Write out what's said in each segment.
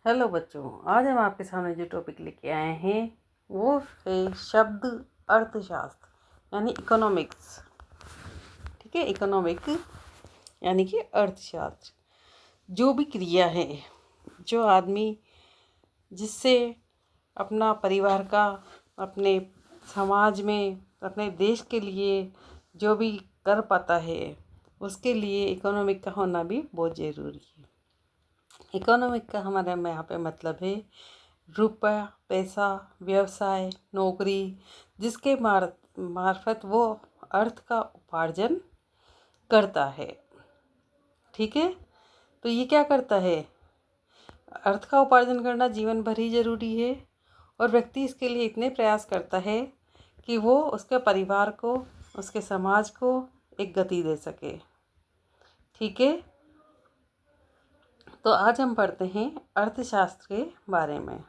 Hello बच्चों, आज हम आपके सामने जो टॉपिक लेके आए हैं वो है शब्द अर्थशास्त्र यानी इकोनॉमिक्स। ठीक है, इकोनॉमिक यानी कि अर्थशास्त्र। जो भी क्रिया है, जो आदमी जिससे अपना परिवार का, अपने समाज में, अपने देश के लिए जो भी कर पाता है, उसके लिए इकोनॉमिक का होना भी बहुत ज़रूरी है। इकोनॉमिक का हमारे यहाँ पे मतलब है रुपया, पैसा, व्यवसाय, नौकरी, जिसके मार्फत वो अर्थ का उपार्जन करता है। ठीक है, तो ये क्या करता है? अर्थ का उपार्जन करना जीवन भर ही ज़रूरी है और व्यक्ति इसके लिए इतने प्रयास करता है कि वो उसके परिवार को, उसके समाज को एक गति दे सके। ठीक है, तो आज हम पढ़ते हैं अर्थशास्त्र के बारे में।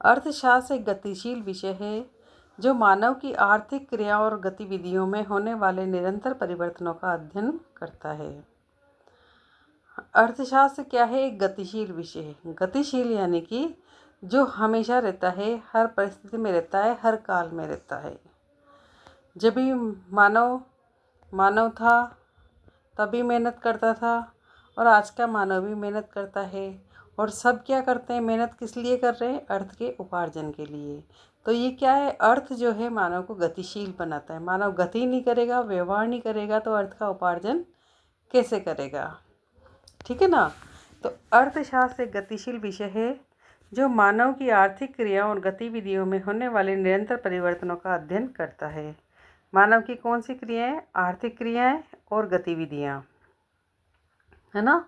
अर्थशास्त्र एक गतिशील विषय है जो मानव की आर्थिक क्रिया और गतिविधियों में होने वाले निरंतर परिवर्तनों का अध्ययन करता है। अर्थशास्त्र क्या है? एक गतिशील विषय है। गतिशील यानी कि जो हमेशा रहता है, हर परिस्थिति में रहता है, हर काल में रहता है। जब भी मानव था तभी मेहनत करता था और आज का मानव भी मेहनत करता है। और सब क्या करते हैं? मेहनत किस लिए कर रहे हैं? अर्थ के उपार्जन के लिए। तो ये क्या है? अर्थ जो है मानव को गतिशील बनाता है। मानव गति नहीं करेगा, व्यवहार नहीं करेगा तो अर्थ का उपार्जन कैसे करेगा? ठीक है ना। तो अर्थशास्त्र एक गतिशील विषय है जो मानव की आर्थिक क्रियाओं और गतिविधियों में होने वाले निरंतर परिवर्तनों का अध्ययन करता है। मानव की कौन सी क्रियाएं? आर्थिक क्रियाएं और गतिविधियां, है ना।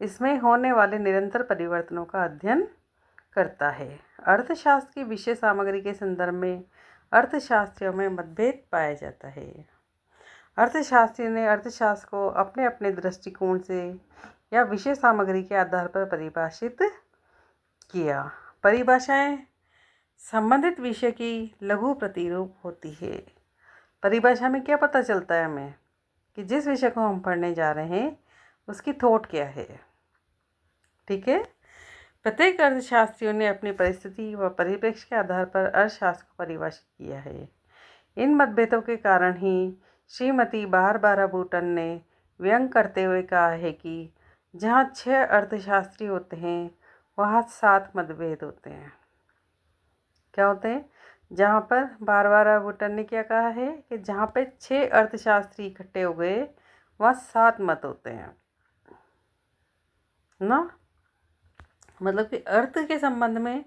इसमें होने वाले निरंतर परिवर्तनों का अध्ययन करता है। अर्थशास्त्र की विषय सामग्री के संदर्भ में अर्थशास्त्रियों में मतभेद पाया जाता है। अर्थशास्त्री ने अर्थशास्त्र को अपने अपने दृष्टिकोण से या विषय सामग्री के आधार पर परिभाषित किया। परिभाषाएं संबंधित विषय की लघु प्रतिरूप होती है। परिभाषा में क्या पता चलता है हमें कि जिस विषय को हम पढ़ने जा रहे हैं उसकी थॉट क्या है। ठीक है, प्रत्येक अर्थशास्त्रियों ने अपनी परिस्थिति व परिप्रेक्ष्य के आधार पर अर्थशास्त्र को परिभाषित किया है। इन मतभेदों के कारण ही श्रीमती बारबारा बूटन ने व्यंग करते हुए कहा है कि जहाँ 6 अर्थशास्त्री होते हैं वहाँ 7 मतभेद होते हैं। क्या होते हैं? जहाँ पर बारबारा बूटन ने क्या कहा है कि जहाँ पे 6 अर्थशास्त्री इकट्ठे हो गए वहाँ 7 मत होते हैं ना। मतलब कि अर्थ के संबंध में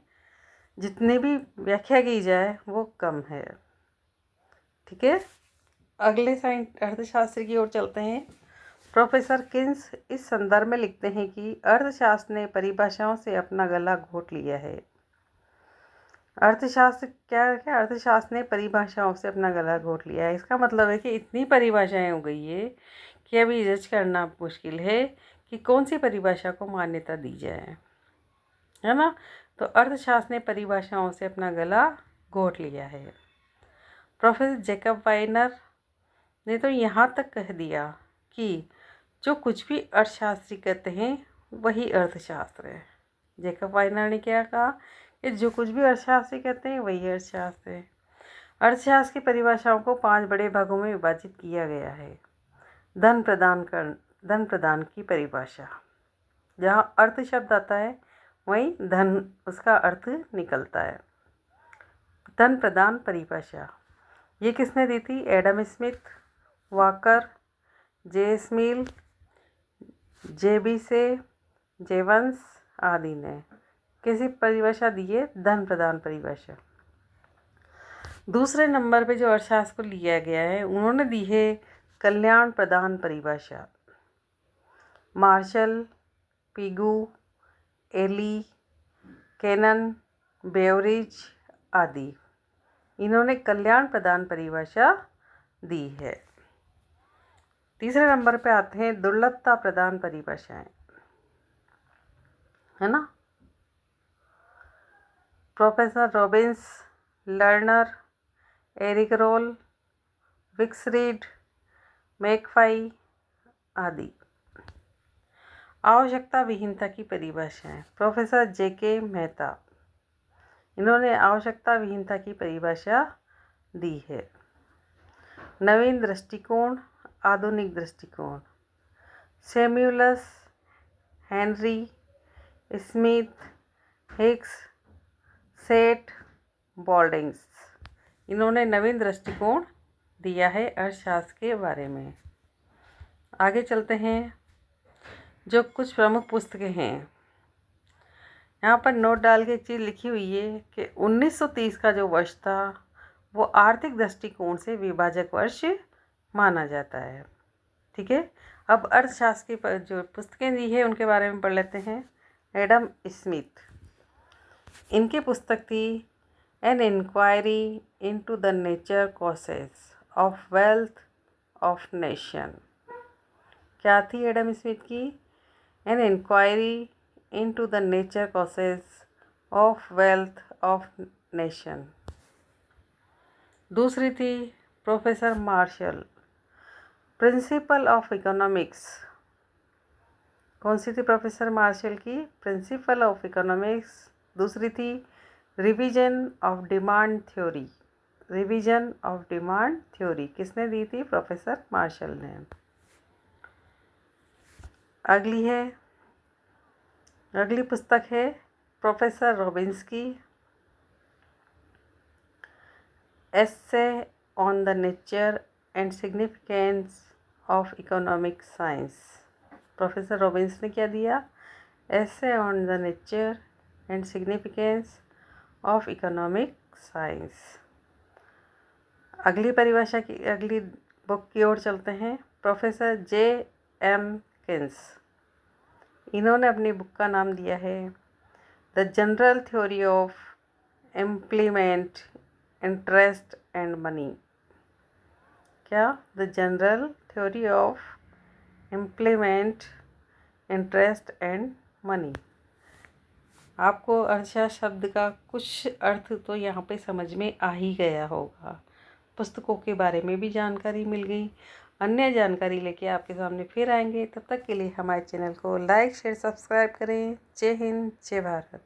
जितनी भी व्याख्या की जाए वो कम है। ठीक है, अगले अर्थशास्त्र की ओर चलते हैं। प्रोफेसर किन्स इस संदर्भ में लिखते हैं कि अर्थशास्त्र ने परिभाषाओं से अपना गला घोट लिया है। अर्थशास्त्र क्या है? अर्थशास्त्र ने परिभाषाओं से अपना गला घोट लिया है। इसका मतलब है कि इतनी परिभाषाएं हो गई है कि अभी जज करना मुश्किल है कि कौन सी परिभाषा को मान्यता दी जाए, है ना। तो अर्थशास्त्र ने परिभाषाओं से अपना गला घोट लिया है। प्रोफेसर जैकब वाइनर ने तो यहाँ तक कह दिया कि जो कुछ भी अर्थशास्त्री कहते हैं वही अर्थशास्त्र है। जैकब वाइनर ने क्या कहा कि जो कुछ भी अर्थशास्त्री कहते हैं वही अर्थशास्त्र है। अर्थशास्त्र की परिभाषाओं को 5 बड़े भागों में विभाजित किया गया है। धन प्रदान की परिभाषा, जहाँ अर्थ शब्द आता है वहीं धन उसका अर्थ निकलता है। धन प्रदान परिभाषा ये किसने दी थी? एडम स्मिथ, वाकर, जे स्मिल, जेबीसे, जेवंस आदि ने कैसी परिभाषा दी है? धन प्रदान परिभाषा। दूसरे नंबर पे जो अर्थशास्त्र को लिया गया है उन्होंने दी है कल्याण प्रदान परिभाषा। Marshall, Pigou, Ely, Cannan, Beveridge आदि, इन्होंने कल्याण प्रदान परिभाषा दी है। तीसरे नंबर पे आते हैं दुर्लभता प्रदान परिभाषाएं, है ना। Professor Robbins, Lerner, Eric Roll, Wicksteed, Macfie आदि। आवश्यकता विहीनता की परिभाषाएं। Professor JK. मेहता, इन्होंने आवश्यकता विहीनता की परिभाषा दी है। नवीन दृष्टिकोण, आधुनिक दृष्टिकोण। सैमुअल हेनरी स्मिथ, हिक्स, सेठ, बॉल्डिंग्स, इन्होंने नवीन दृष्टिकोण दिया है अर्थशास्त्र के बारे में। आगे चलते हैं। जो कुछ प्रमुख पुस्तकें हैं, यहाँ पर नोट डाल के चीज़ लिखी हुई है कि 1930 का जो वर्ष था वो आर्थिक दृष्टिकोण से विभाजक वर्ष माना जाता है। ठीक है, अब अर्थशास्त्र की जो पुस्तकें दी है उनके बारे में पढ़ लेते हैं। एडम स्मिथ, इनकी पुस्तक थी an inquiry into the nature causes of wealth of nation. क्या थी एडम स्मिथ की? An inquiry into the nature causes of wealth of nation. दूसरी थी professor Marshall, principle of economics. कौन सी थी प्रोफेसर मार्शल की? Principle of economics. दूसरी थी revision of demand theory. Revision of demand theory किसने दी थी? प्रोफेसर मार्शल ने। अगली पुस्तक है प्रोफेसर रॉबिन्स की, essay on the nature and significance of economic science. Professor Robbins ने क्या दिया? Essay on the nature and significance of economic science. अगली बुक की ओर चलते हैं। Professor J.M.. केन्स, इन्होंने अपनी बुक का नाम दिया है the general theory of employment, interest and money. क्या? The general theory of employment, interest and money. आपको अर्थशास्त्र शब्द का कुछ अर्थ तो यहाँ पे समझ में आ ही गया होगा। पुस्तकों के बारे में भी जानकारी मिल गई। अन्य जानकारी लेके आपके सामने फिर आएंगे। तब तक के लिए हमारे चैनल को लाइक शेयर सब्सक्राइब करें। जय हिंद, जय भारत।